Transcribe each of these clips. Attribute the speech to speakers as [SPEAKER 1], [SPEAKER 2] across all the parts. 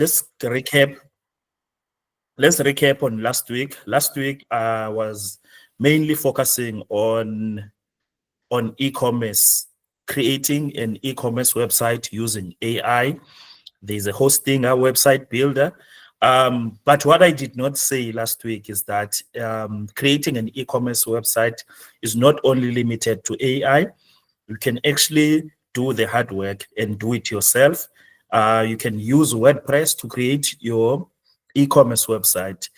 [SPEAKER 1] let's recap. Let's recap on last week. Last week was mainly focusing on e-commerce, creating an e-commerce website using AI. There's a hosting, a website builder. But what I did not say last week is that creating an e-commerce website is not only limited to AI. You can actually do the hard work and do it yourself. You can use WordPress to create your e-commerce website.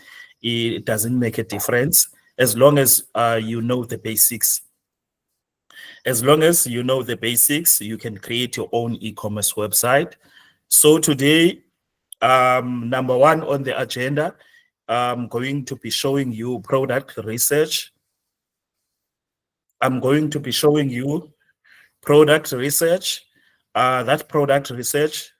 [SPEAKER 1] It doesn't make a difference as long as you know the basics. As long as you know the basics, you can create your own e-commerce website. So today, number one on the agenda, I'm going to be showing you product research. I'm going to be showing you product research. That product research,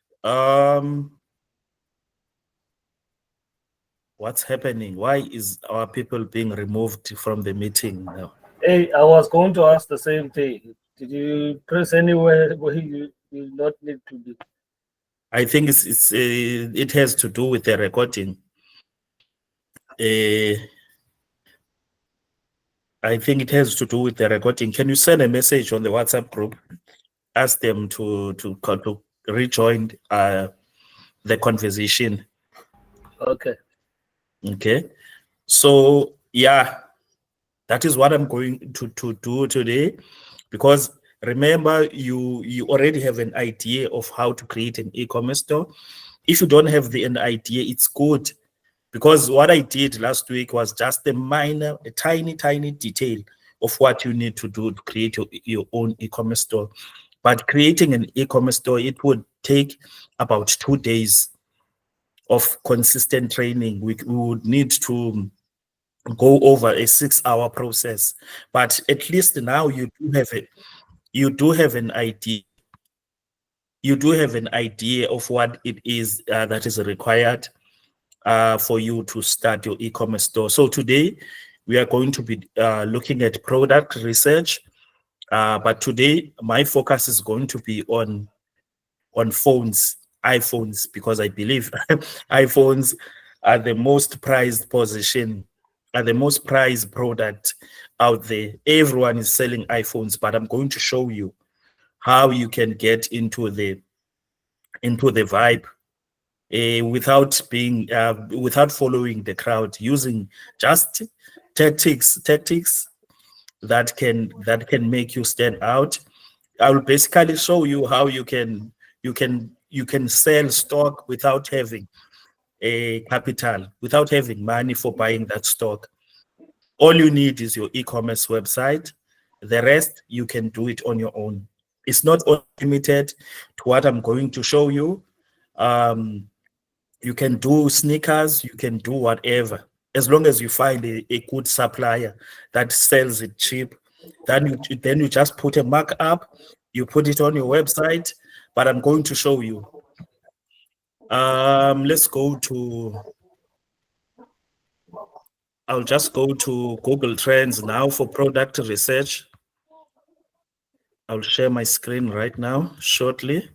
[SPEAKER 1] what's happening? Why is our people being removed from the meeting now?
[SPEAKER 2] Hey, I was going to ask the same thing. Did you press anywhere where you not need to be?
[SPEAKER 1] I think it has to do with the recording. I think it has to do with the recording. Can you send a message on the WhatsApp group? Ask them to rejoin the conversation.
[SPEAKER 2] Okay.
[SPEAKER 1] Okay. So yeah, that is what I'm going to do today, because remember, you already have an idea of how to create an e-commerce store. If you don't have an idea, it's good, because what I did last week was just a tiny detail of what you need to do to create your own e-commerce store. But creating an e-commerce store, it would take about 2 days of consistent training. We would need to go over a 6-hour process, but at least now you do have an idea. You do have an idea of what it is that is required for you to start your e-commerce store. So today we are going to be looking at product research, but today my focus is going to be on iPhones, because I believe iPhones are the most prized product out there. Everyone is selling iPhones, but I'm going to show you how you can get into the vibe without following the crowd, using just tactics that can make you stand out. I will basically show you how you can sell stock without having a capital, without having money for buying that stock. All you need is your e-commerce website. The rest, you can do it on your own. It's not limited to what I'm going to show you. You can do sneakers, you can do whatever, as long as you find a good supplier that sells it cheap. Then you just put a markup, you put it on your website. But I'm going to show you. Let's go to, I'll just go to Google Trends now for product research. I'll share my screen right now shortly.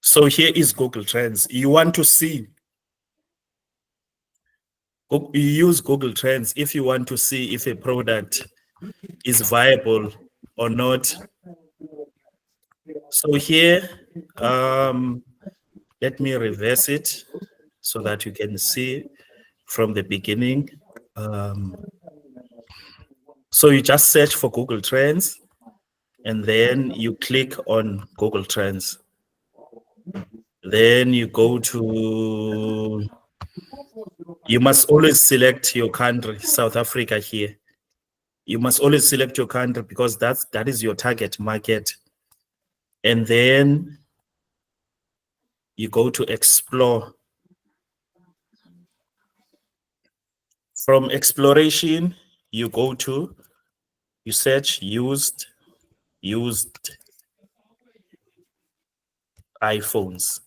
[SPEAKER 1] So here is Google Trends. You want to see, you use Google Trends if you want to see if a product is viable or not. So here, let me reverse it so that you can see from the beginning. So you just search for Google Trends, and then you click on Google Trends. Then you go to, you must always select your country, South Africa here. You must always select your country because that is your target market. And then you go to explore. From exploration, you go to, you search used iPhones.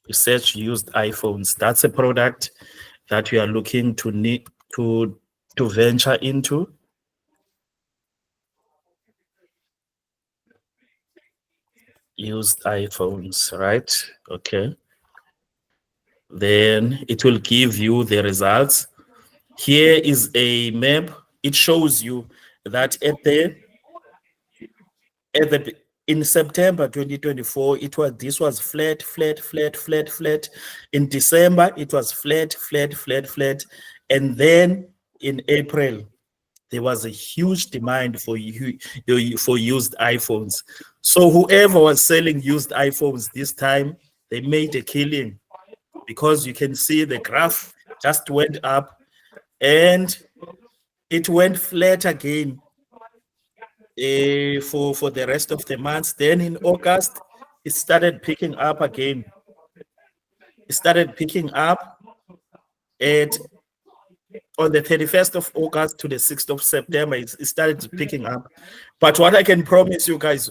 [SPEAKER 1] You search used iPhones. That's a product that you are looking to need to venture into. used iPhones, right? Okay. Then it will give you the results. Here is a map. It shows you that in September 2024, this was flat, flat, flat, flat, flat. In December, it was flat, flat, flat, flat. And then in April, there was a huge demand for used iPhones. So whoever was selling used iPhones this time, they made a killing, because you can see the graph just went up and it went flat again for the rest of the months. Then in August, it started picking up again. It started picking up on the 31st of August to the 6th of September. It started picking up. But what I can promise you guys,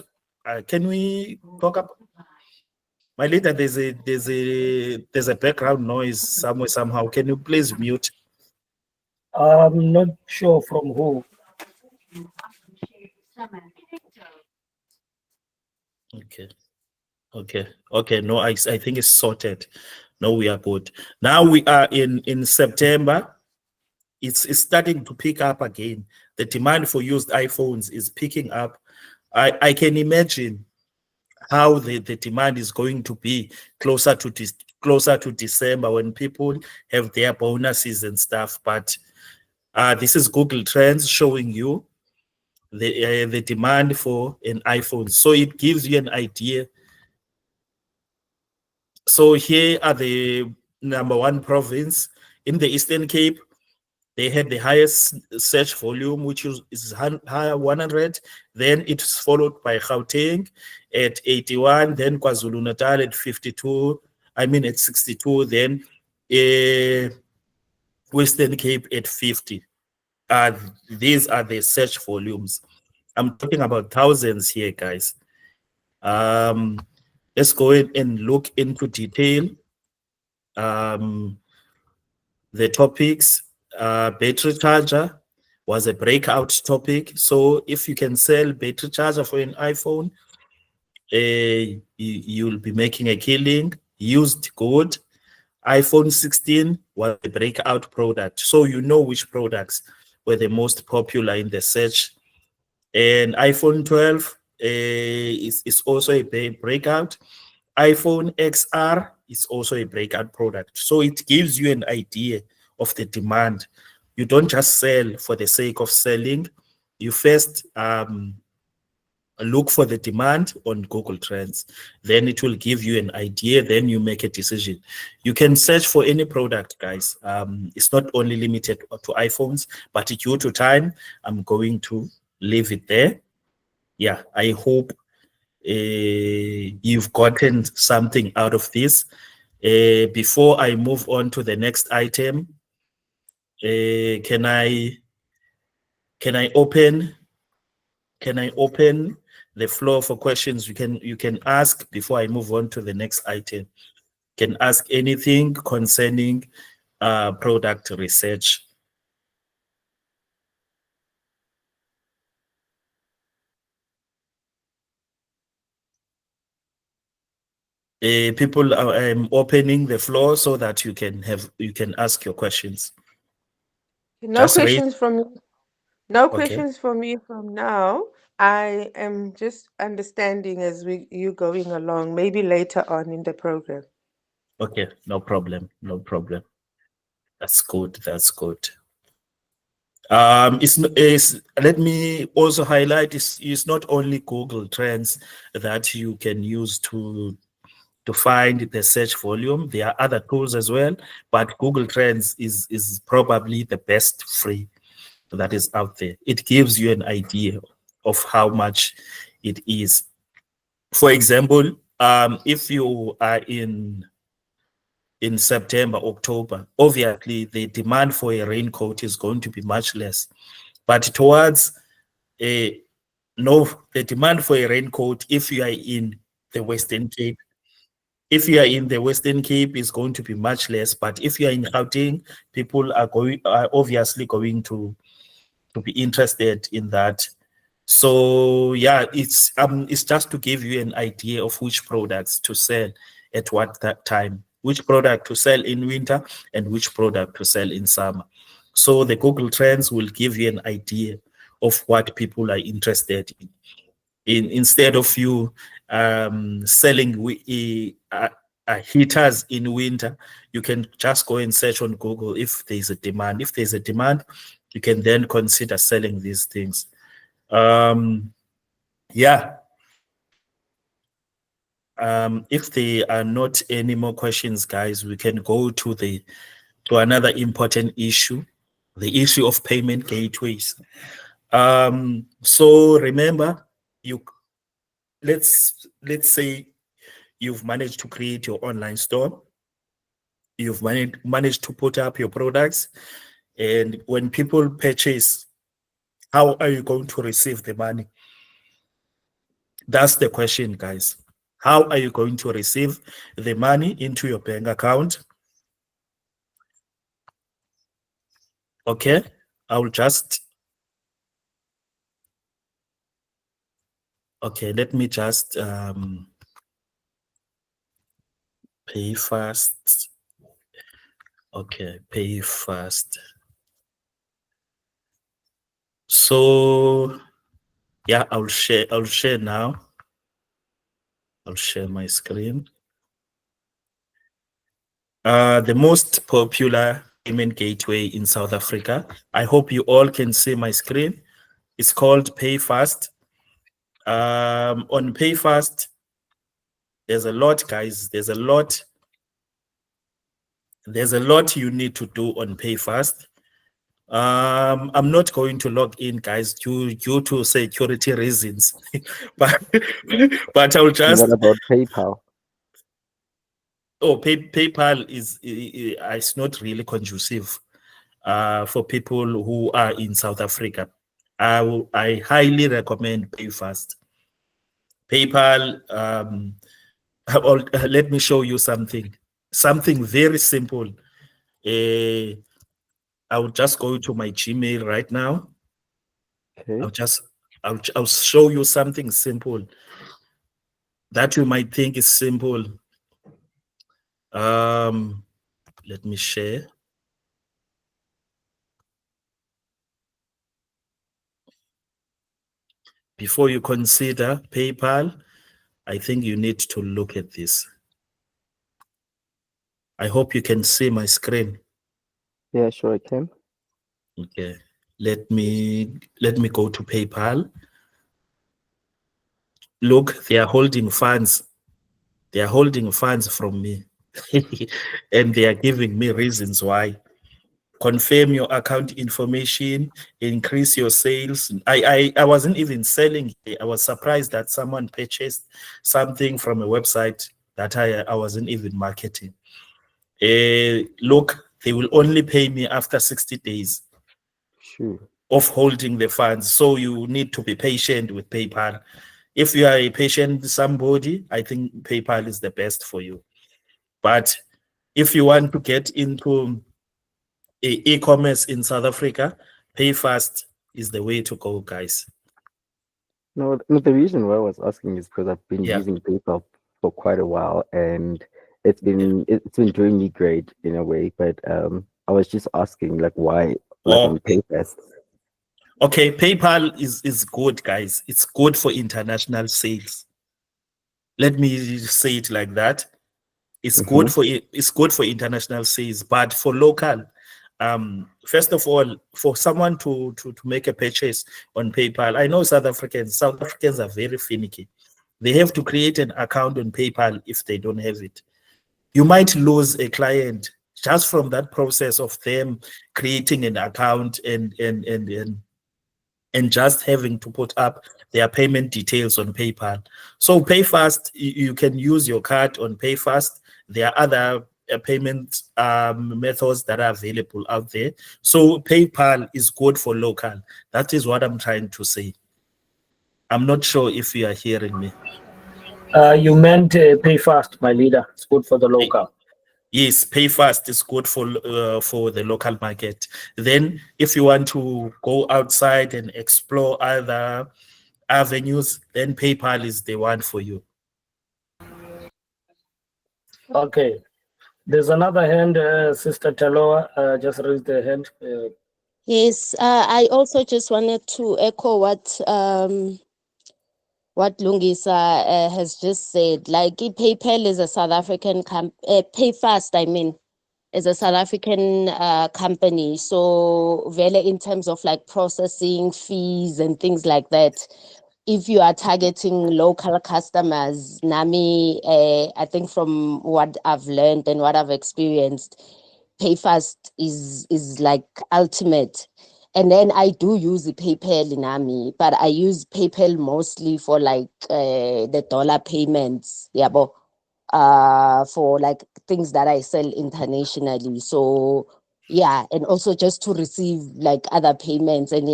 [SPEAKER 1] can we talk up? My leader, there's a background noise somewhere, somehow. Can you please mute?
[SPEAKER 2] I'm not sure from who.
[SPEAKER 1] Okay. No, I think it's sorted. No, we are good. Now we are in September. It's starting to pick up again. The demand for used iPhones is picking up. I can imagine how the demand is going to be closer to December, when people have their bonuses and stuff. But this is Google Trends showing you the demand for an iPhone. So it gives you an idea. So here are the number one province in the Eastern Cape. They had the highest search volume, which is 100. Then it's followed by Gauteng at 81. Then KwaZulu-Natal at 52. At 62. Then Western Cape at 50. These are the search volumes. I'm talking about thousands here, guys. Let's go in and look into detail. The topics. Battery charger was a breakout topic. So if you can sell battery charger for an iPhone, you'll be making a killing. Used good. iPhone 16 was a breakout product. So you know which products were the most popular in the search. And iPhone 12 is also a breakout. iPhone XR is also a breakout product. So it gives you an idea of the demand. You don't just sell for the sake of selling. You first look for the demand on Google Trends. Then it will give you an idea. Then you make a decision. You can search for any product, guys. It's not only limited to iPhones, but due to time, I'm going to leave it there. Yeah, I hope you've gotten something out of this. Before I move on to the next item, can I open the floor for questions? You can ask before I move on to the next item. You can ask anything concerning product research. People, I'm opening the floor so that you can ask your questions.
[SPEAKER 3] No
[SPEAKER 1] Just
[SPEAKER 3] questions from me. No
[SPEAKER 1] Okay.
[SPEAKER 3] questions from me from now. I am just understanding as you going along, maybe later on in the program.
[SPEAKER 1] Okay, no problem. That's good. Let me also highlight, it's not only Google Trends that you can use to find the search volume. There are other tools as well, but Google Trends is probably the best free that is out there. It gives you an idea of how much it is. For example, if you are in September, October, obviously the demand for a raincoat is going to be much less. But towards the demand for a raincoat, if you are in the Western Cape, is going to be much less. But if you are in Gauteng, people are obviously going to be interested in that. So yeah, it's just to give you an idea of which products to sell at what that time, which product to sell in winter and which product to sell in summer. So the Google Trends will give you an idea of what people are interested in instead of you selling heaters in winter. You can just go and search on Google if there's a demand. If there's a demand, you can then consider selling these things. Yeah. If there are not any more questions, guys, we can go to another important issue, the issue of payment gateways. So remember, let's say you've managed to create your online store. You've managed to put up your products, and when people purchase, how are you going to receive the money? That's the question, guys. How are you going to receive the money into your bank account? Okay, I'll just, okay, let me just PayFast. Okay, PayFast. So yeah, I'll share now. I'll share my screen. The most popular payment gateway in South Africa. I hope you all can see my screen. It's called PayFast. On PayFast, there's a lot, guys. There's a lot you need to do on PayFast. I'm not going to log in, guys, due to security reasons. but I'll just.
[SPEAKER 4] What about PayPal?
[SPEAKER 1] Oh, PayPal is not really conducive for people who are in South Africa. I highly recommend PayFast. PayPal. Let me show you something very simple. I will just go to my Gmail right now.
[SPEAKER 4] Okay.
[SPEAKER 1] I'll show you something simple that you might think is simple. Let me share. Before you consider PayPal, I think you need to look at this. I hope you can see my screen.
[SPEAKER 4] Yeah, sure I can.
[SPEAKER 1] Okay. Let me go to PayPal. Look, they are holding funds. They are holding funds from me. And they are giving me reasons why. Confirm your account information, increase your sales. I wasn't even selling. I was surprised that someone purchased something from a website that I wasn't even marketing. Look, they will only pay me after 60 days
[SPEAKER 4] Sure.
[SPEAKER 1] of holding the funds. So you need to be patient with PayPal. If you are a patient somebody, I think PayPal is the best for you. But if you want to get into e-commerce in South Africa, PayFast is the way to go, guys.
[SPEAKER 4] No, the reason why I was asking is because I've been
[SPEAKER 1] Yeah.
[SPEAKER 4] using PayPal for quite a while, and it's been doing me great in a way. But I was just asking, like, why, like, on PayFast?
[SPEAKER 1] Okay, PayPal is good, guys. It's good for international sales. Let me say it like that. It's good for international sales, but for local, first of all, for someone to make a purchase on PayPal, I know South Africans are very finicky. They have to create an account on PayPal if they don't have it. You might lose a client just from that process of them creating an account and just having to put up their payment details on PayPal. So PayFast, you can use your card on PayFast. There are other payment methods that are available out there. So PayPal is good for local. That is what I'm trying to say. I'm not sure if you are hearing me.
[SPEAKER 2] You meant PayFast, my leader. It's good for the local.
[SPEAKER 1] Yes, PayFast is good for the local market. Then if you want to go outside and explore other avenues, then PayPal is the one for you.
[SPEAKER 2] Okay. There's another hand, Sister Taloa, just raised the hand.
[SPEAKER 5] Yes, I also just wanted to echo what Lungisa has just said. Like PayPal is a South African PayFast, I mean, is a South African company. So very in terms of like processing fees and things like that. If you are targeting local customers, Nami, I think from what I've learned and what I've experienced, PayFast is like ultimate. And then I do use the PayPal in Nami, but I use PayPal mostly for like the dollar payments, yeah, but for like things that I sell internationally. So yeah, and also just to receive like other payments and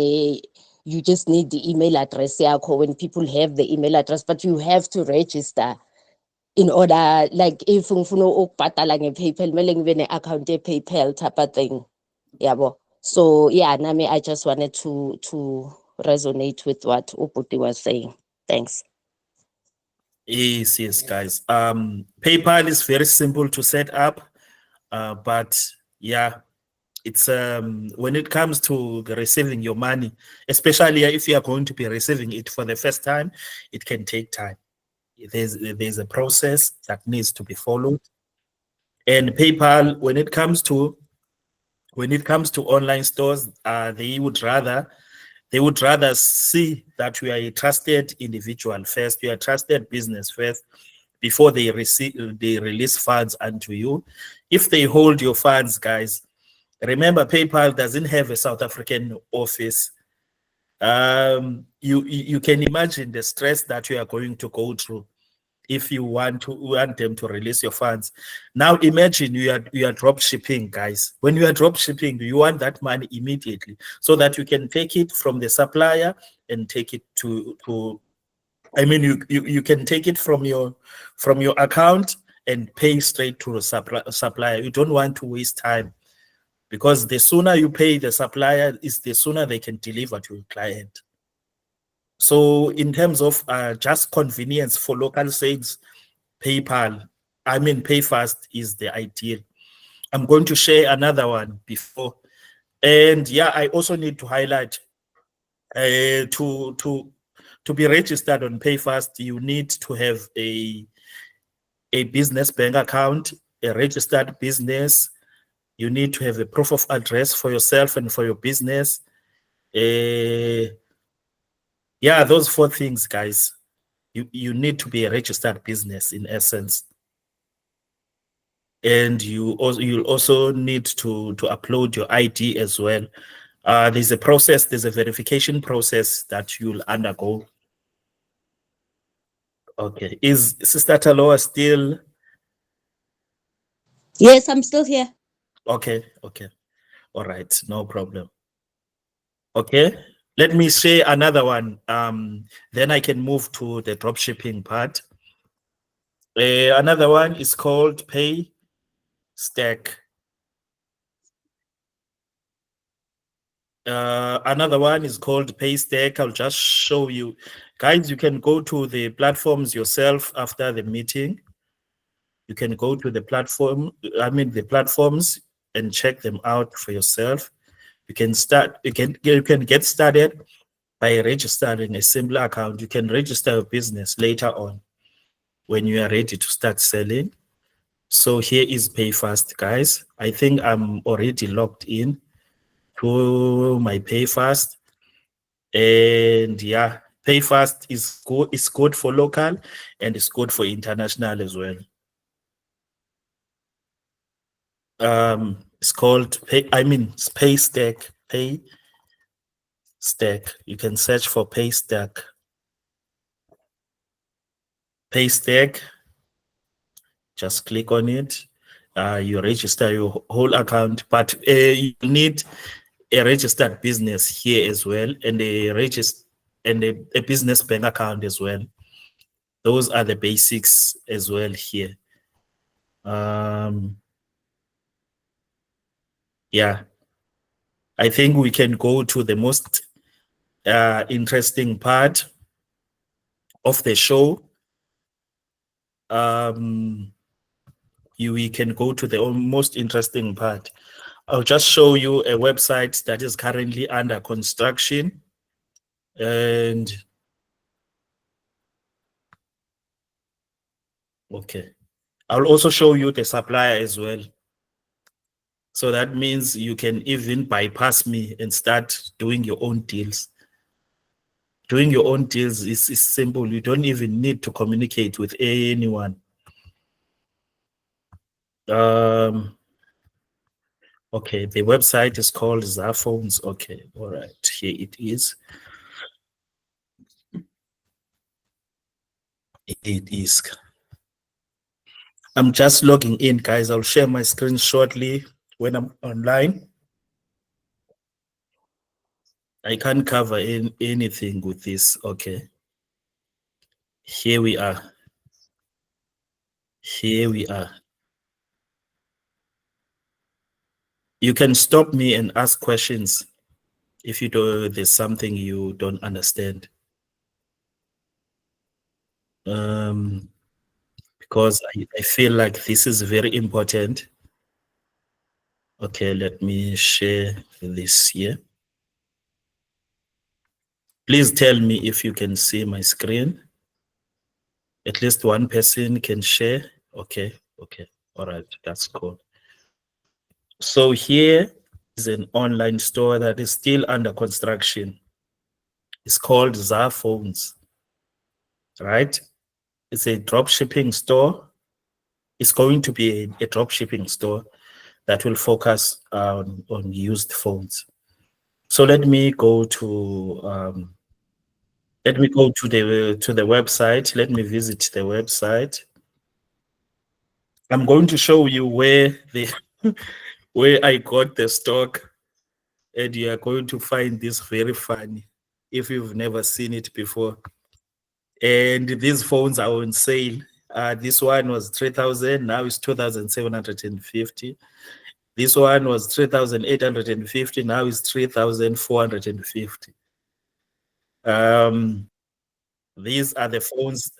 [SPEAKER 5] you just need the email address yakho when people have the email address, but you have to register in order, like if ngifuna ukubhadala nge-PayPal kumele ngibe ne-account ye-PayPal type of thing. Yabo. So yeah, Nami, I just wanted to resonate with what Uputi was saying. Thanks.
[SPEAKER 1] Yes, guys. PayPal is very simple to set up, but yeah, it's when it comes to receiving your money, especially if you are going to be receiving it for the first time, it can take time. There's a process that needs to be followed. And PayPal, when it comes to online stores, they would rather see that you are a trusted individual first, you are a trusted business first, before they release funds unto you. If they hold your funds, guys, remember PayPal doesn't have a South African office. You can imagine the stress that you are going to go through if you want them to release your funds. Now imagine you are drop shipping, guys. When you are drop shipping, you want that money immediately so that you can take it from the supplier and take it to I mean you can take it from your account and pay straight to the supplier. You don't want to waste time, because the sooner you pay the supplier is the sooner they can deliver to your client. So in terms of just convenience for local sales, PayFast is the ideal. I'm going to share another one before. And yeah, I also need to highlight to be registered on PayFast, you need to have a business bank account, a registered business. You need to have a proof of address for yourself and for your business. Yeah, those 4 things, guys. You need to be a registered business in essence. And you'll also need to upload your ID as well. There's a verification process that you'll undergo. Okay. Is Sister Taloa still?
[SPEAKER 5] Yes, I'm still here.
[SPEAKER 1] Okay. All right, no problem. Okay. Let me share another one. Then I can move to the dropshipping part. Another one is called PayStack. Another one is called PayStack. I'll just show you. Guys, you can go to the platforms yourself after the meeting. You can go to the platforms and check them out for yourself. You can get started by registering a simple account. You can register a business later on when you are ready to start selling. So here is PayFast, guys. I think I'm already logged in to my PayFast. And yeah, PayFast is good. It's good for local and it's good for international as well. It's called PayStack. PayStack. You can search for PayStack. PayStack. Just click on it. You register your whole account, but you need a registered business here as well, and a business bank account as well. Those are the basics as well here. Yeah, I think we can go to the most interesting part. of the show, we can go to the most interesting part. I'll just show you a website that is currently under construction, and okay, I'll also show you the supplier as well. So that means you can even bypass me and start doing your own deals. Doing your own deals is simple. You don't even need to communicate with anyone. Okay, the website is called Zaphones. Okay, all right, here it is. It is. I'm just logging in, guys. I'll share my screen shortly when I'm online. I can't cover anything with this. Okay. Here we are. Here we are. You can stop me and ask questions if you do, there's something you don't understand. Because I feel like this is very important. Okay, let me share this here. Please tell me if you can see my screen. At least one person can share. Okay, okay, all right, that's cool. So here is an online store that is still under construction. It's called Zaphones, right? It's a drop shipping store. It's going to be a drop shipping store that will focus on used phones. So let me go to the website. Let me visit the website. I'm going to show you where where I got the stock, and you are going to find this very funny if you've never seen it before. And these phones are on sale. This one was 3,000, now it's 2,750. This one was 3,850, now it's 3,450. These are the phones.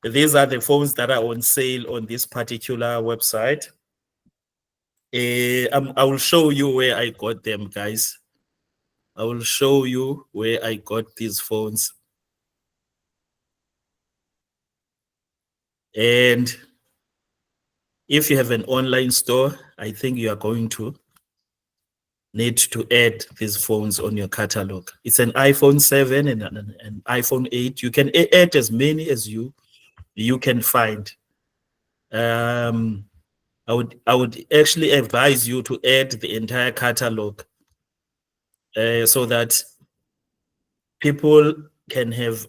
[SPEAKER 1] These are the phones that are on sale on this particular website. I will show you where I got them, guys. I will show you where I got these phones. And if you have an online store, I think you are going to need to add these phones on your catalog. It's an iPhone 7 and an iPhone 8. You can add as many as you can find. I would actually advise you to add the entire catalog so that people can have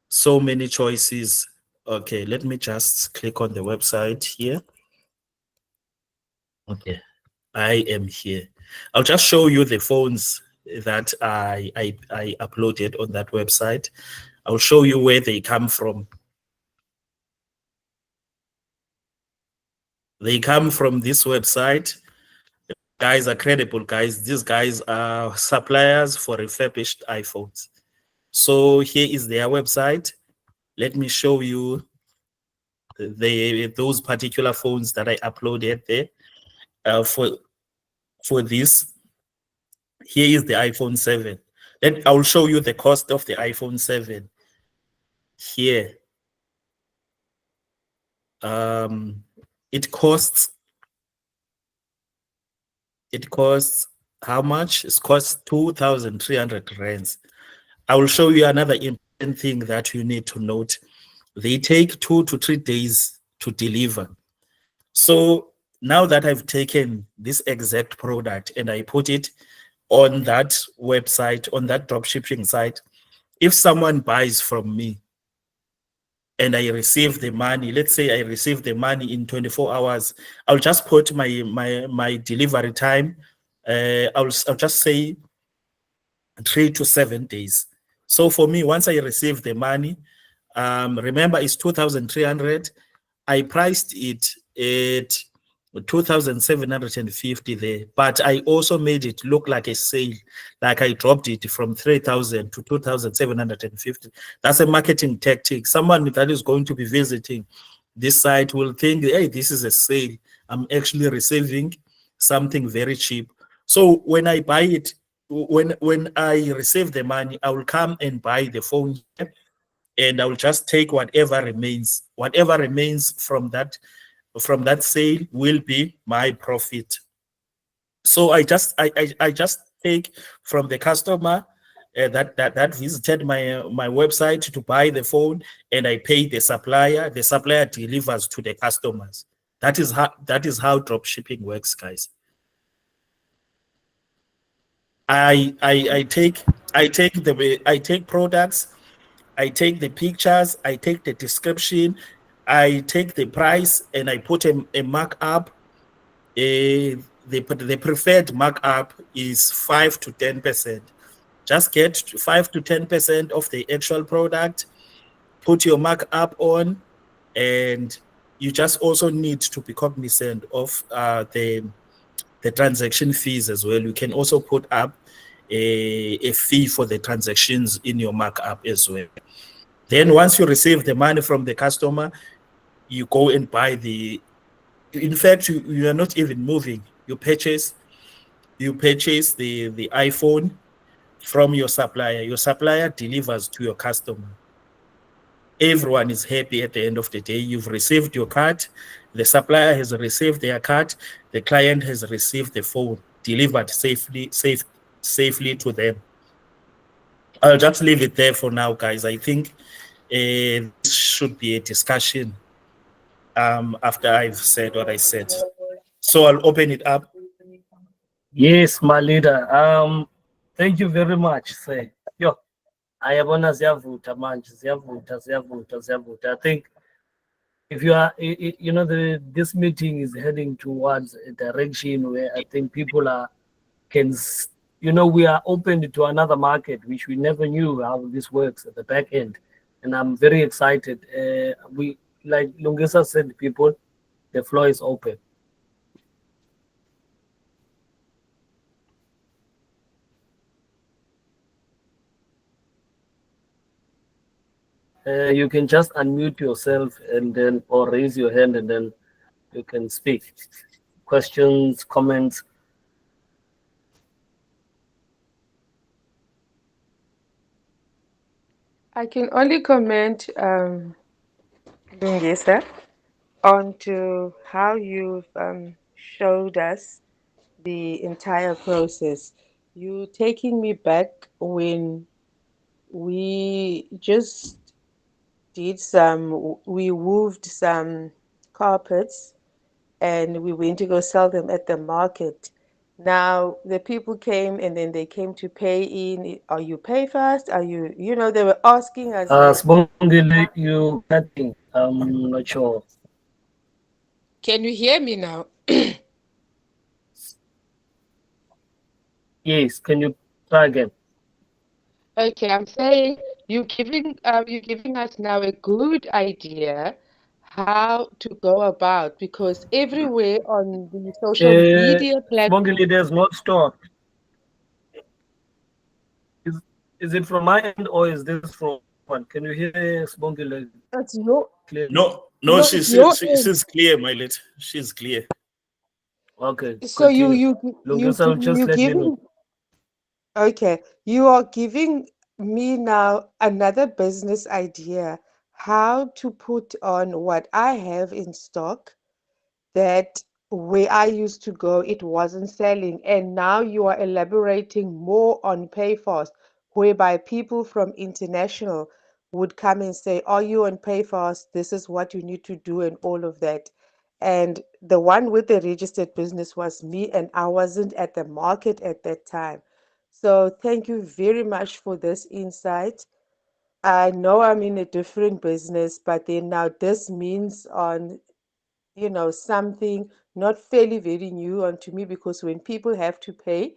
[SPEAKER 1] so many choices. Okay, let me just click on the website here. Okay, I am here. I'll just show you the phones that I uploaded on that website. I'll show you where they come from. They come from this website. The guys are credible, guys. These guys are suppliers for refurbished iPhones. So here is their website. Let me show you those particular phones that I uploaded there. For this, here is the iPhone 7. Then I will show you the cost of the iPhone 7 here. It costs how much? It costs 2,300 rands. I will show you another important thing that you need to note. They take 2 to 3 days to deliver. So now that I've taken this exact product and I put it on that website, on that dropshipping site, if someone buys from me and I receive the money, let's say I receive the money in 24 hours, I'll just put my delivery time. I'll just say 3 to 7 days. So for me, once I receive the money, remember it's 2,300. I priced it at 2,750 there, but I also made it look like a sale, like I dropped it from 3,000 to 2,750. That's a marketing tactic. Someone that is going to be visiting this site will think, hey, this is a sale. I'm actually receiving something very cheap. So when I buy it, when I receive the money, I will come and buy the phone here, and I will just take whatever remains. Whatever remains from that sale will be my profit. So I just take from the customer that visited my website to buy the phone, and I pay the supplier. The supplier delivers to the customers. That is how drop shipping works, guys. I take products, I take the pictures, I take the description, I take the price, and I put a markup. The preferred markup is 5 to 10%. Just get 5 to 10% of the actual product, put your markup on, and you just also need to be cognizant of the transaction fees as well. You can also put up a fee for the transactions in your markup as well. Then once you receive the money from the customer, you go and buy in fact, you are not even moving. You purchase the iPhone from your supplier. Your supplier delivers to your customer. Everyone is happy at the end of the day. You've received your card. The supplier has received their card. The client has received the phone delivered safely to them. I'll just leave it there for now, guys. I think this should be a discussion after I've said what I said. So I'll open it up.
[SPEAKER 2] Yes, my leader. Thank you very much, sir. Yo, ayabona ziyavuta manje, ziyavuta. I think if you are, this meeting is heading towards a direction where I think people we are open to another market, which we never knew how this works at the back end. And I'm very excited. We, like Lungisa said, people, the floor is open. You can just unmute yourself and then, or raise your hand and then you can speak. Questions, comments.
[SPEAKER 3] I can only comment, Lungisa, onto how you've showed us the entire process. You taking me back when we just we wooved some carpets and we went to go sell them at the market. Now the people came and then they came to pay in. Are you PayFast? Are you, they were asking us.
[SPEAKER 2] Spongile, you cutting. I'm not sure.
[SPEAKER 3] Can you hear me now?
[SPEAKER 2] Yes, can you try again?
[SPEAKER 3] Okay, I'm saying you're giving us now a good idea how to go about, because everywhere on the social media platform.
[SPEAKER 2] Spongile, there's not stopped. Is it from my end or is this from one? Can you hear Spongile
[SPEAKER 3] That's your
[SPEAKER 2] clearly?
[SPEAKER 1] No,
[SPEAKER 3] it's your end.
[SPEAKER 1] she's clear, my lady. She's clear.
[SPEAKER 2] Okay.
[SPEAKER 3] So
[SPEAKER 2] continue. Lungisa, just
[SPEAKER 3] you
[SPEAKER 2] let me know.
[SPEAKER 3] giving okay, you are giving me now another business idea how to put on what I have in stock, that where I used to go, it wasn't selling. And now you are elaborating more on PayFast, whereby people from international would come and say, are you on PayFast? This is what you need to do, and all of that. And the one with the registered business was me, and I wasn't at the market at that time. So thank you very much for this insight. I know I'm in a different business, but then now this means on something not fairly very new onto me, because when people have to pay,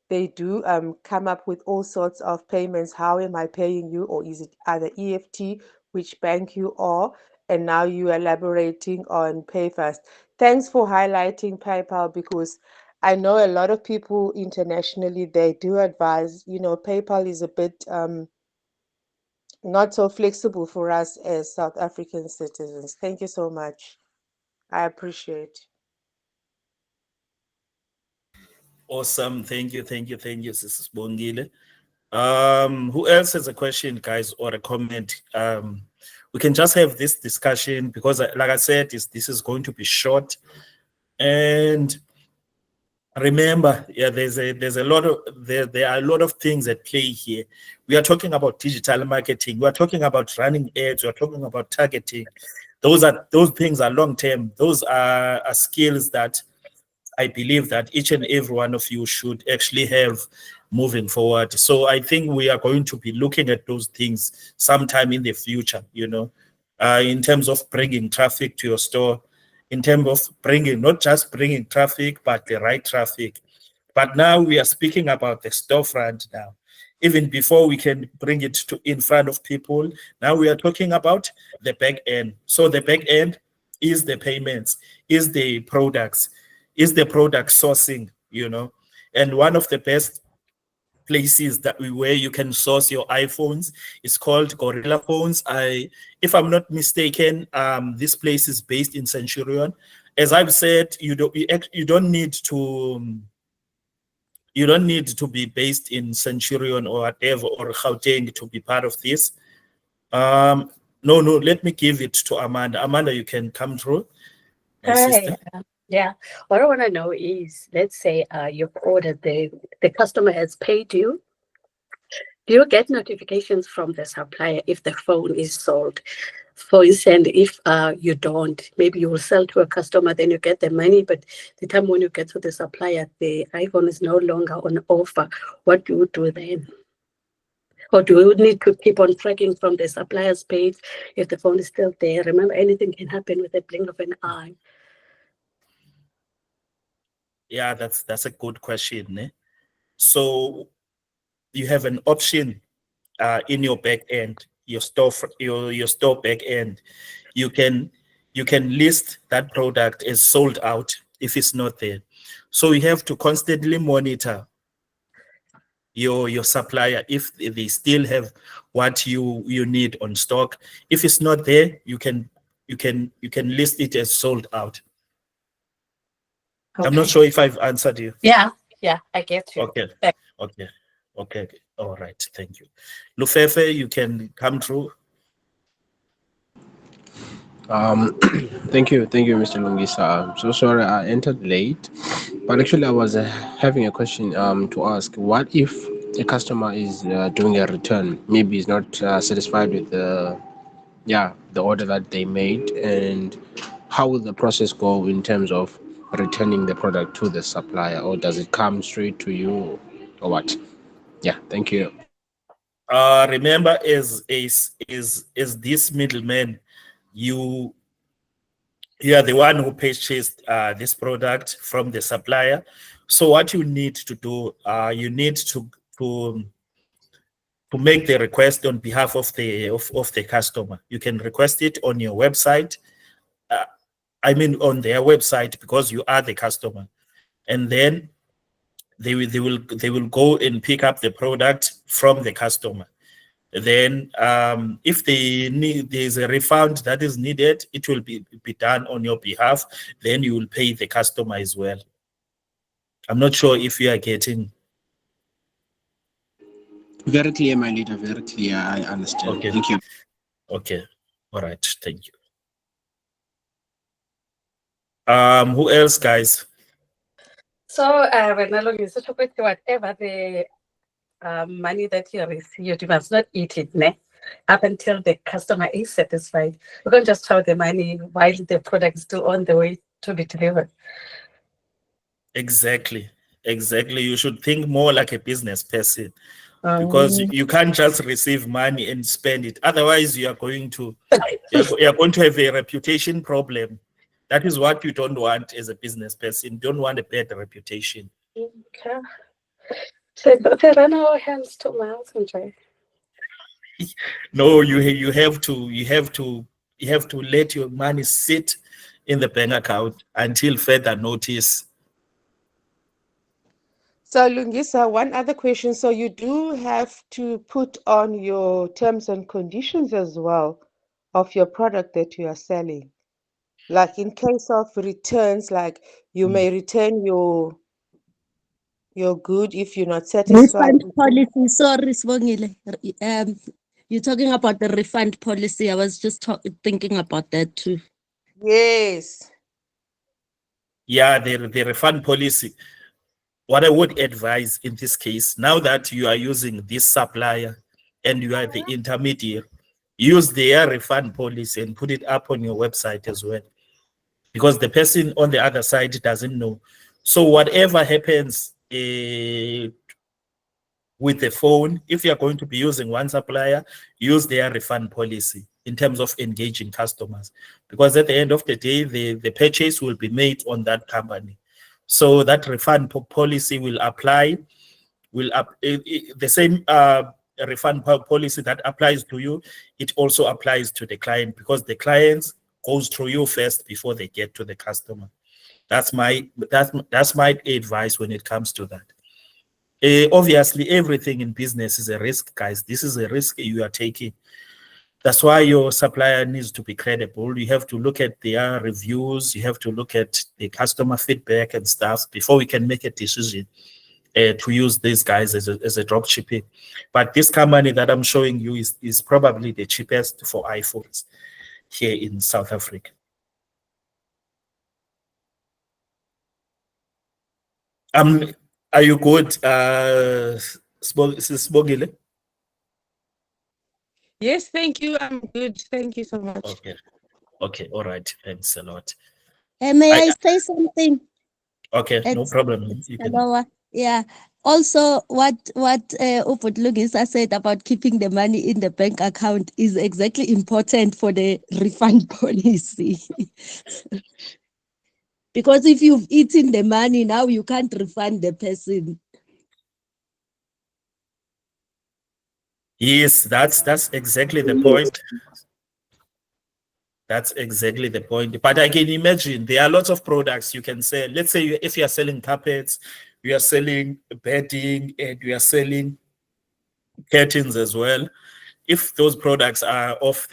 [SPEAKER 3] they do come up with all sorts of payments. How am I paying you? Or is it either EFT, which bank you are? and now you elaborating on PayFast. Thanks for highlighting PayPal, because I know a lot of people internationally, they do advise, PayPal is a bit not so flexible for us as South African citizens. Thank you so much. I appreciate.
[SPEAKER 1] Awesome. Thank you, Mrs. Bongile. Who else has a question, guys, or a comment? We can just have this discussion because, like I said, this is going to be short. And remember, yeah, there are a lot of things at play here. We are talking about digital marketing. We are talking about running ads. We are talking about targeting. Those things are long term. Those are skills that I believe that each and every one of you should actually have moving forward. So I think we are going to be looking at those things sometime in the future, in terms of bringing traffic to your store, in terms of not just bringing traffic, but the right traffic. But now we are speaking about the storefront now. Even before we can bring it in front of people, now we are talking about the back end. So the back end is the payments, is the products, is the product sourcing, and one of the best places where you can source your iPhones is called Gorilla Phones. If I'm not mistaken, this place is based in Centurion. As I've said, you don't need to be based in Centurion or whatever, or Gauteng to be part of this. No, let me give it to Amanda. Amanda, you can come through. My sister.
[SPEAKER 6] Yeah. What I want to know is, let's say you've ordered, the customer has paid you. Do you get notifications from the supplier if the phone is sold? For instance, if you don't, maybe you will sell to a customer, then you get the money, but the time when you get to the supplier, the iPhone is no longer on offer. What do you do then? Or do you need to keep on tracking from the supplier's page if the phone is still there? Remember, anything can happen with a blink of an eye.
[SPEAKER 1] Yeah, that's a good question. Eh? So you have an option in your back end, your store back end. You can list that product as sold out if it's not there. So you have to constantly monitor your supplier if they still have what you need on stock. If it's not there, you can list it as sold out. Okay. I'm not sure if I've answered you.
[SPEAKER 6] Yeah, I get you.
[SPEAKER 1] Okay. All right, thank you. Lufefe, you can come through.
[SPEAKER 7] Thank you, Mr. Lungisa. I'm so sorry I entered late, but actually I was having a question to ask. What if a customer is doing a return? Maybe he's not satisfied with the order that they made, and how will the process go in terms of returning the product to the supplier, or does it come straight to you, or what? Yeah, thank you.
[SPEAKER 1] Remember, is this middleman, you are the one who purchased this product from the supplier. So what you need to do, you need to make the request on behalf of the customer. You can request it on your website. On their website, because you are the customer, and then they will go and pick up the product from the customer. Then if there's a refund that is needed, it will be done on your behalf. Then you will pay the customer as well. I'm not sure if you are getting.
[SPEAKER 7] Very clear, my leader. Very clear. I understand.
[SPEAKER 1] Okay.
[SPEAKER 7] Thank you.
[SPEAKER 1] Okay. All right. Thank you. Who else, guys?
[SPEAKER 6] So, whatever the money that you received, you must not eat it, up until the customer is satisfied. You can't just throw the money while the product is still on the way to be delivered.
[SPEAKER 1] Exactly. You should think more like a business person, because you can't just receive money and spend it. Otherwise, you are going to have a reputation problem. That is what you don't want as a business person. You don't want a bad reputation.
[SPEAKER 6] Okay. So they run our hands to mouth and try.
[SPEAKER 1] No, you have to you have to let your money sit in the bank account until further notice.
[SPEAKER 3] So, Lungisa, one other question. So, you do have to put on your terms and conditions as well of your product that you are selling. Like in case of returns, like you may return your good if you're not satisfied
[SPEAKER 5] Refund
[SPEAKER 3] with it.
[SPEAKER 5] policy. Sorry, Sibongile. You're talking about the refund policy. I was just thinking about that too.
[SPEAKER 3] Yes.
[SPEAKER 1] Yeah, the refund policy. What I would advise in this case, now that you are using this supplier and you are the intermediary, use their refund policy and put it up on your website as well. Because the person on the other side doesn't know. So whatever happens with the phone, if you're going to be using one supplier, use their refund policy in terms of engaging customers. Because at the end of the day, the purchase will be made on that company. So that refund policy will apply, the same refund policy that applies to you, it also applies to the client, because the clients goes through you first before they get to the customer. That's my advice when it comes to that. Obviously, everything in business is a risk, guys. This is a risk you are taking. That's why your supplier needs to be credible. You have to look at their reviews. You have to look at the customer feedback and stuff before we can make a decision to use these guys as a drop shipping. But this company that I'm showing you is probably the cheapest for iPhones here in South Africa. Are you good, Sibongile?
[SPEAKER 3] Yes, thank you. I'm good. Thank you so much.
[SPEAKER 1] Okay, all right. Thanks a lot.
[SPEAKER 5] May I say something?
[SPEAKER 1] Okay, no problem. You can.
[SPEAKER 5] Yeah. Also, what Lungisa said about keeping the money in the bank account is exactly important for the refund policy. Because if you've eaten the money, now you can't refund the person.
[SPEAKER 1] Yes, that's exactly the point. That's exactly the point. But I can imagine there are lots of products you can sell. Let's say if you are selling carpets, you are selling bedding, and you are selling curtains as well. If those products are of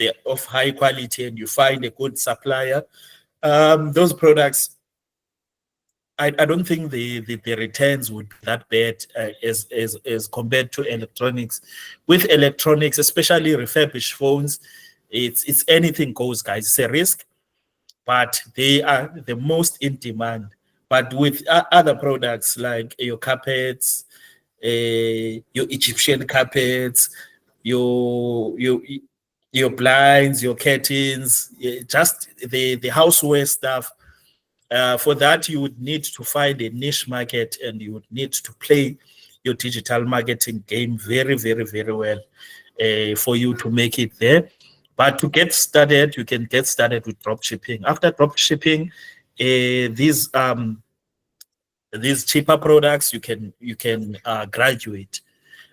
[SPEAKER 1] high quality and you find a good supplier, those products, I don't think the returns would be that bad as compared to electronics. With electronics, especially refurbished phones, it's anything goes, guys. It's a risk, but they are the most in demand. But with other products like your carpets, your Egyptian carpets, your blinds, your curtains, just the houseware stuff. For that, you would need to find a niche market, and you would need to play your digital marketing game very, very, very well for you to make it there. But to get started, you can get started with drop shipping. After drop shipping, these cheaper products you can graduate.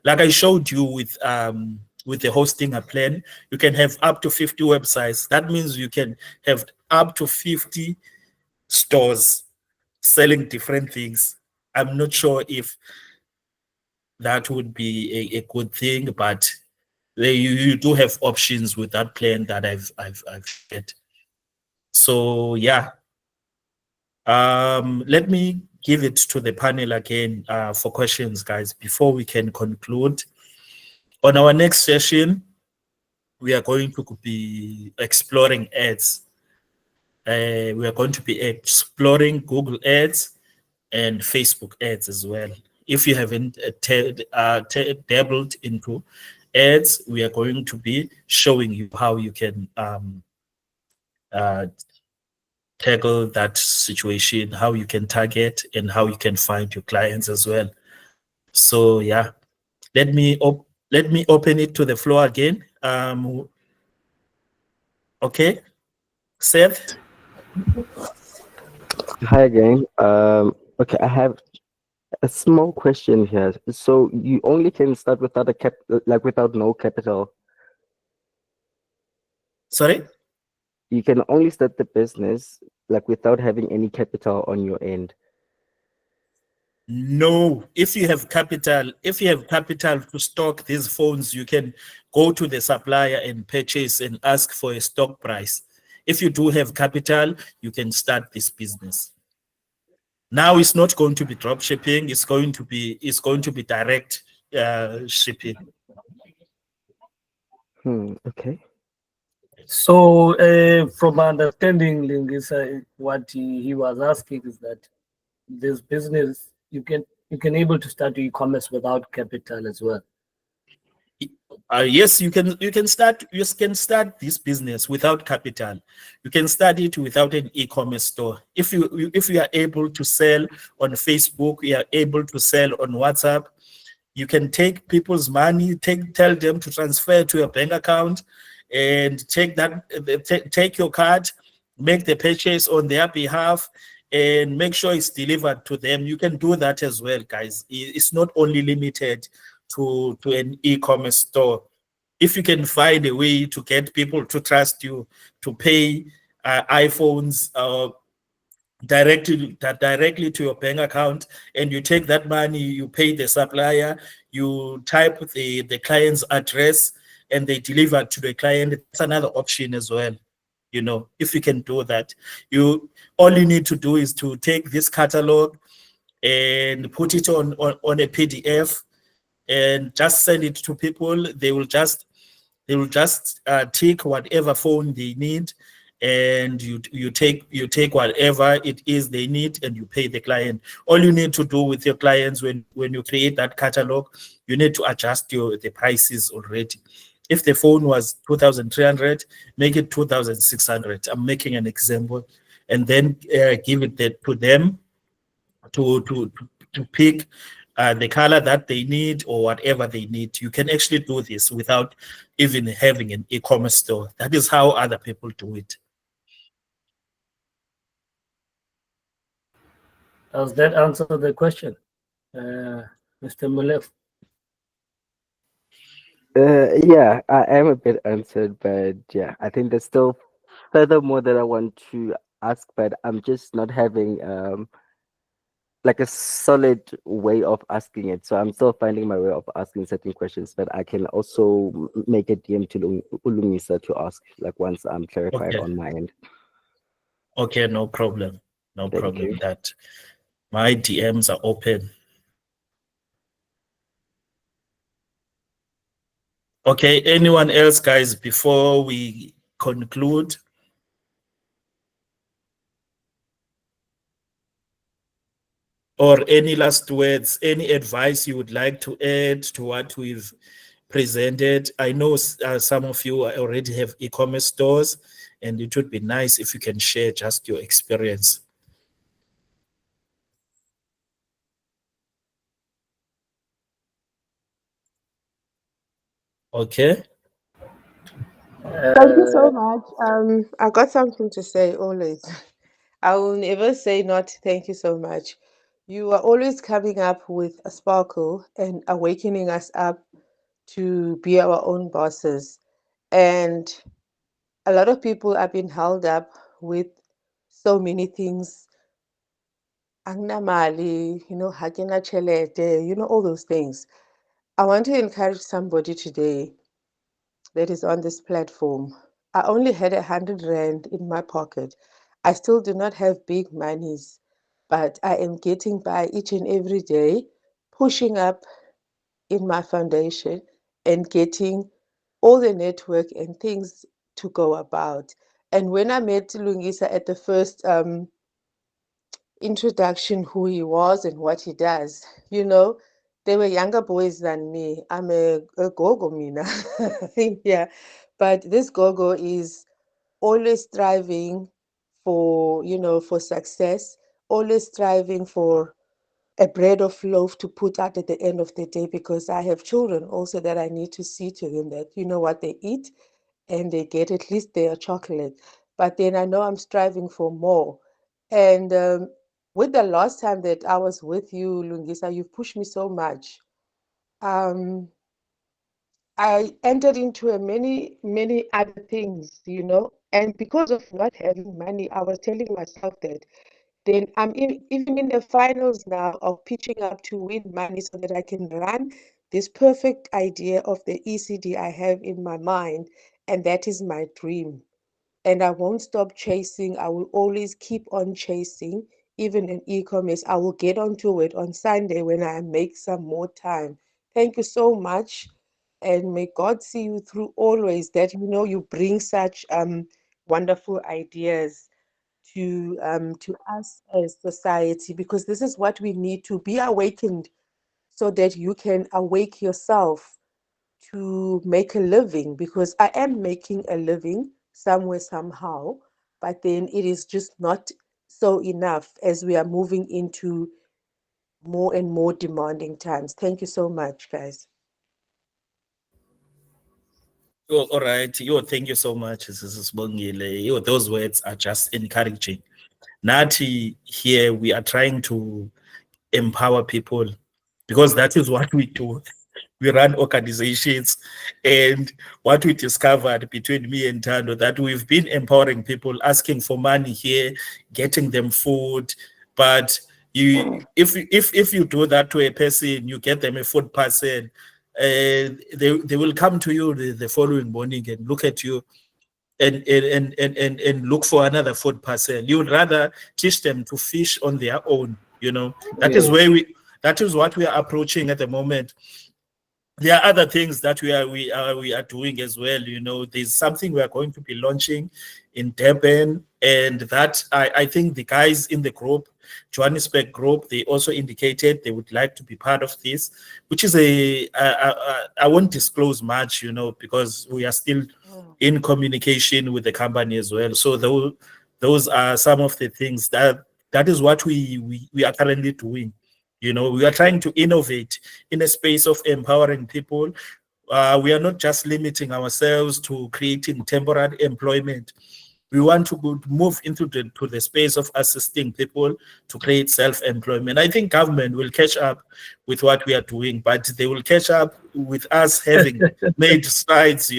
[SPEAKER 1] Like I showed you with the hosting a plan, you can have up to 50 websites. That means you can have up to 50 stores selling different things. I'm not sure if that would be a good thing, but you do have options with that plan that I've had. So yeah, let me give it to the panel again for questions, guys, before we can conclude. On our next session, we are going to be exploring ads. We are going to be exploring Google Ads and Facebook ads as well. If you haven't dabbled into ads, we are going to be showing you how you can tackle that situation, how you can target, and how you can find your clients as well. So yeah, let me open it to the floor again. Okay, Seth.
[SPEAKER 4] Hi again. Okay, I have a small question here. So you only can start without without no capital.
[SPEAKER 1] Sorry?
[SPEAKER 4] you can only start the business like without having any capital on your end.
[SPEAKER 1] No, if you have capital, to stock these phones, you can go to the supplier and purchase and ask for a stock price. If you do have capital, you can start this business. Now it's not going to be drop shipping, it's going to be direct shipping.
[SPEAKER 4] Okay.
[SPEAKER 2] So, from my understanding, Lingisa, what he was asking is that this business you can able to start e-commerce without capital as well.
[SPEAKER 1] Yes, you can start this business without capital. You can start it without an e-commerce store. If you are able to sell on Facebook, you are able to sell on WhatsApp. You can take people's money, tell them to transfer to your bank account, and take your card, make the purchase on their behalf, and make sure it's delivered to them. You can do that as well, guys. It's not only limited to an e-commerce store. If you can find a way to get people to trust you to pay iPhones directly to your bank account, and you take that money, you pay the supplier, you type the client's address, and they deliver to the client. It's another option as well. If you can do that, all you need to do is to take this catalog and put it on a PDF and just send it to people. They will just take whatever phone they need, and you take whatever it is they need, and you pay the client. All you need to do with your clients when you create that catalog, you need to adjust the prices already. If the phone was 2,300, make it 2,600. I'm making an example, and then give it to them to pick the color that they need or whatever they need. You can actually do this without even having an e-commerce store. That is how other people do it.
[SPEAKER 2] Does that answer the question, Mr. Mulef?
[SPEAKER 4] Yeah, I am a bit answered, but yeah, I think there's still furthermore that I want to ask, but I'm just not having like a solid way of asking it. So I'm still finding my way of asking certain questions, but I can also make a DM to Ulungisa to ask like once I'm clarified
[SPEAKER 1] Okay.
[SPEAKER 4] on my end.
[SPEAKER 1] Okay, no problem. No
[SPEAKER 4] Thank
[SPEAKER 1] problem.
[SPEAKER 4] you.
[SPEAKER 1] That my DMs are open. Okay, anyone else, guys, before we conclude? Or any last words, any advice you would like to add to what we've presented? I know some of you already have e-commerce stores, and it would be nice if you can share just your experience. Okay.
[SPEAKER 3] Thank you so much. I got something to say always. I will never say not thank you so much. You are always coming up with a sparkle and awakening us up to be our own bosses. And a lot of people have been held up with so many things. Angnamali, hakena chelete, all those things. I want to encourage somebody today that is on this platform. I only had 100 Rand in my pocket. I still do not have big monies, but I am getting by each and every day, pushing up in my foundation and getting all the network and things to go about. And when I met Lungisa at the first introduction, who he was and what he does, they were younger boys than me. I'm a gogo mina. Yeah. But this gogo is always striving for success, always striving for a bread of loaf to put out at the end of the day, because I have children also that I need to see to them that what they eat and they get at least their chocolate. But then I know I'm striving for more. And with the last time that I was with you, Lungisa, you've pushed me so much. I entered into many other things, and because of not having money, I was telling myself that then even in the finals now of pitching up to win money so that I can run this perfect idea of the ECD I have in my mind, and that is my dream. And I won't stop chasing. I will always keep on chasing, even in e-commerce. I will get onto it on Sunday when I make some more time. Thank you so much. And may God see you through always, that you bring such wonderful ideas to us as society, because this is what we need to be awakened, so that you can awake yourself to make a living, because I am making a living somewhere, somehow, but then it is just not so enough as we are moving into more and more demanding times. Thank you so much, guys.
[SPEAKER 1] Oh, all right. Thank you so much, Mrs. Bongile. Those words are just encouraging. Nati, here we are trying to empower people, because that is what we do. We run organizations, and what we discovered between me and Tando, that we've been empowering people, asking for money here, getting them food, but if you do that to a person, you get them a food parcel, they will come to you the following morning and look at you and look for another food parcel. You would rather teach them to fish on their own. That is what we are approaching at the moment. There are other things that we are doing as well. There's something we are going to be launching in Durban, and that I think the guys in the group, Johannesburg group, they also indicated they would like to be part of this, which is I won't disclose much, because we are still in communication with the company as well. So those are some of the things that is what we are currently doing. We are trying to innovate in a space of empowering people. We are not just limiting ourselves to creating temporary employment. We want to move into the space of assisting people to create self-employment. I think government will catch up with what we are doing, but they will catch up with us having made strides,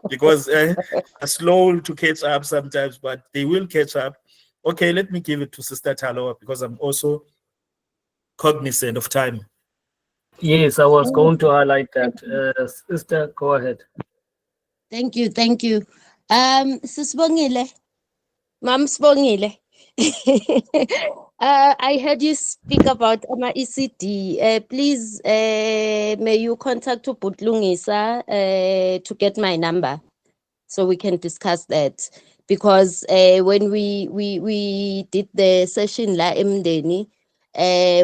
[SPEAKER 1] because are slow to catch up sometimes, but they will catch up. Okay, let me give it to Sister Taloa, because I'm also cognizant of time.
[SPEAKER 2] Yes, I was going to highlight that. Sister, go ahead.
[SPEAKER 5] Thank you. Sisibongile, Mam Sibongile. I heard you speak about my ECD. Please, may you contact Butlungisa to get my number, so we can discuss that. Because when we did the session la emndeni,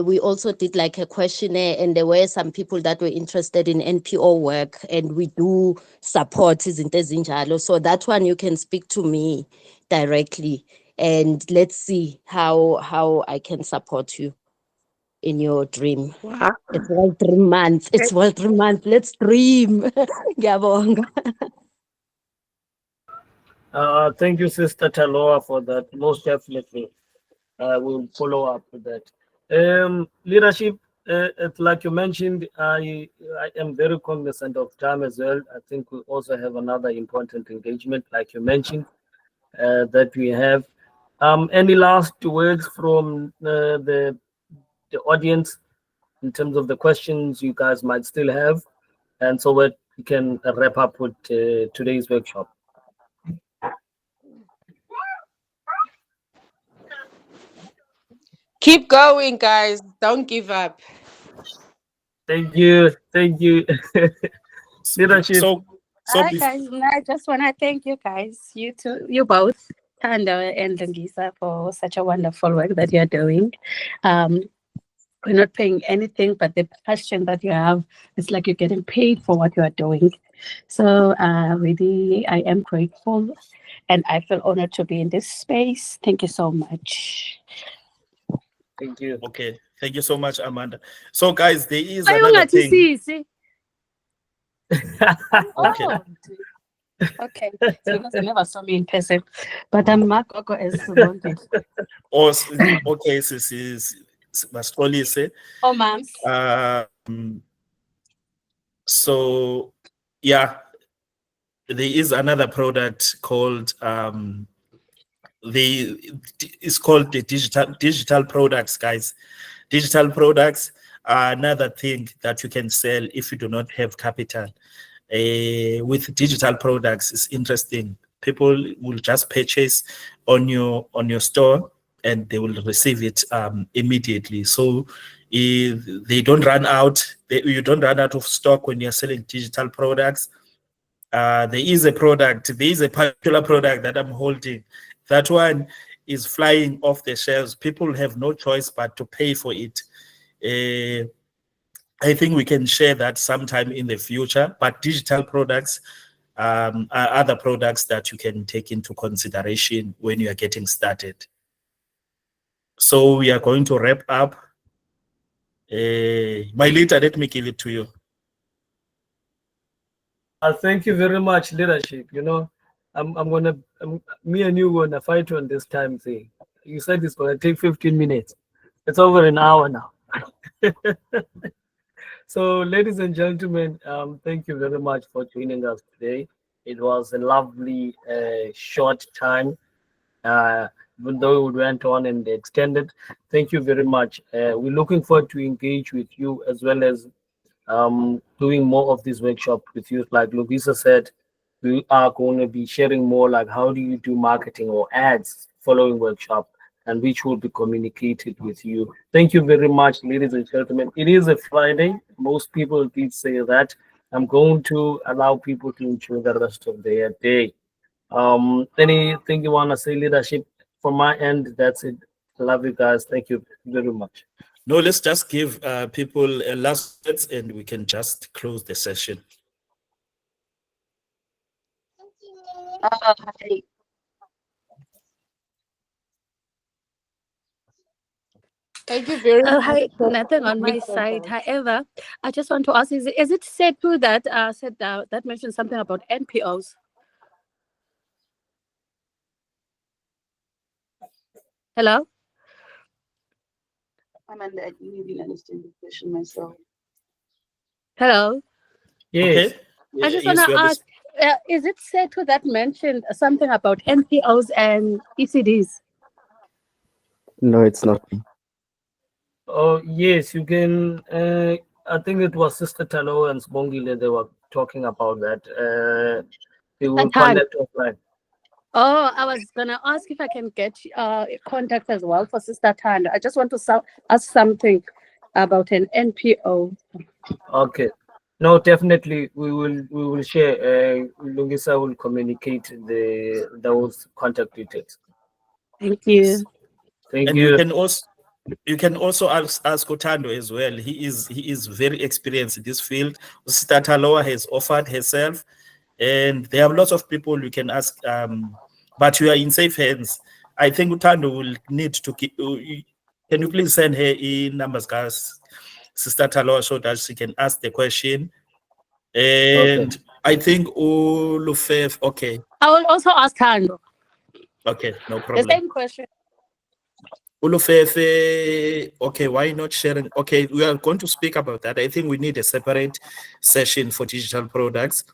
[SPEAKER 5] we also did like a questionnaire, and there were some people that were interested in NPO work, and we do support izinto ezinjalo. So that one you can speak to me directly, and let's see how I can support you in your dream.
[SPEAKER 3] Wow.
[SPEAKER 5] It's World Dream Month. It's World Dream Month. Let's dream. Ngiyabonga.
[SPEAKER 2] Thank you, Sister Taloa, for that. Most definitely, we'll follow up with that. Leadership, like you mentioned, I am very cognizant of time as well. I think we also have another important engagement, like you mentioned, that we have. Any last words from the audience in terms of the questions you guys might still have, and so that we can wrap up with today's workshop?
[SPEAKER 3] Keep going, guys. Don't give up.
[SPEAKER 2] Thank you. Leadership.
[SPEAKER 1] So
[SPEAKER 6] Hi guys, I just want to thank you guys, you two, you both, Tanda and Lungisa, for such a wonderful work that you're doing. We're not paying anything, but the passion that you have, it's like you're getting paid for what you are doing. So really, I am grateful, and I feel honored to be in this space. Thank you so much.
[SPEAKER 2] Thank you.
[SPEAKER 1] Okay, thank you so much, Amanda. So guys, there is
[SPEAKER 6] Are you
[SPEAKER 1] another
[SPEAKER 6] not to
[SPEAKER 1] thing.
[SPEAKER 6] see?
[SPEAKER 1] Okay.
[SPEAKER 6] Oh, okay. So because I never saw me in person, but I'm Mark Oko as Subondi.
[SPEAKER 1] Okay, this is Mascolise.
[SPEAKER 6] Oh, moms.
[SPEAKER 1] So yeah, there is another product called it's called the digital products, guys. Digital products are another thing that you can sell if you do not have capital. With digital products, it's interesting. People will just purchase on your store and they will receive it immediately. So if they don't run out, you don't run out of stock when you're selling digital products. There is a particular product that I'm holding. That one is flying off the shelves. People have no choice but to pay for it. I think we can share that sometime in the future, but digital products are other products that you can take into consideration when you are getting started. So we are going to wrap up. My leader, let me give it to you.
[SPEAKER 2] Thank you very much, leadership. Me and you gonna fight on this time thing. You said it's gonna take 15 minutes. It's over an hour now. So, ladies and gentlemen, thank you very much for joining us today. It was a lovely short time, even though we went on and extended. Thank you very much. We're looking forward to engage with you as well as doing more of this workshop with you. Like Lugisa said, we are going to be sharing more like how do you do marketing or ads following workshop, and which will be communicated with you. Thank you very much, ladies and gentlemen. It is a Friday. Most people did say that. I'm going to allow people to enjoy the rest of their day. Anything you want to say, leadership? From my end, that's it. Love you guys. Thank you very much.
[SPEAKER 1] No, let's just give people a last words and we can just close the session.
[SPEAKER 3] Thank you very much.
[SPEAKER 6] Hi, nothing on my side. However, I just want to ask: is it said too that that mentioned something about NPOs? Hello.
[SPEAKER 8] Amanda, I didn't even understand the question myself.
[SPEAKER 6] Hello.
[SPEAKER 2] Yes.
[SPEAKER 1] Okay.
[SPEAKER 6] I just want to ask: is it said too that mentioned something about NPOs and ECDs?
[SPEAKER 4] No, it's not.
[SPEAKER 2] Oh, yes, you can. I think it was Sister Talo and Sbongile, they were talking about that. They will connect offline.
[SPEAKER 6] Oh, I was gonna ask if I can get contact as well for Sister Tanda. I just want to ask something about an NPO.
[SPEAKER 2] Okay. No, definitely we will share. Lungisa will communicate those contact details.
[SPEAKER 6] Thank you.
[SPEAKER 2] Thank
[SPEAKER 1] And
[SPEAKER 2] you.
[SPEAKER 1] you can also ask Otando as well. He is very experienced in this field. Sister Taloa has offered herself, and there are lots of people you can ask. But you are in safe hands. I think Utando will need to keep. Can you please send her in numbers, guys, Sister Taloa, so that she can ask the question. And
[SPEAKER 2] Okay.
[SPEAKER 1] I think Ulufef. Okay.
[SPEAKER 6] I will also ask Tando
[SPEAKER 1] Okay, no
[SPEAKER 6] the
[SPEAKER 1] problem.
[SPEAKER 6] same question.
[SPEAKER 1] Ulufefe, okay, why not sharing? Okay, we are going to speak about that. I think we need a separate session for digital products.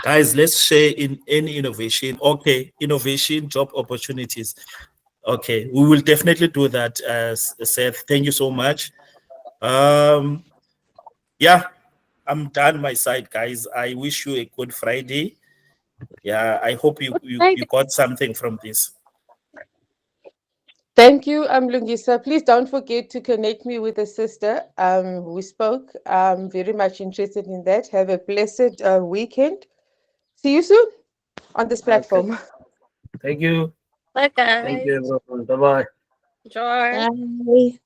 [SPEAKER 1] Guys, let's share in any innovation. Okay, innovation, job opportunities. Okay, we will definitely do that, Seth. Thank you so much. Yeah, I'm done my side, guys. I wish you a good Friday. Yeah, I hope you got something from this.
[SPEAKER 3] Thank you, Lungisa. Please don't forget to connect me with a sister. We spoke. I'm very much interested in that. Have a blessed weekend. See you soon on this platform.
[SPEAKER 2] Okay. Thank you.
[SPEAKER 6] Bye, guys.
[SPEAKER 2] Thank you, everyone. Bye bye.
[SPEAKER 6] Enjoy.
[SPEAKER 5] Bye.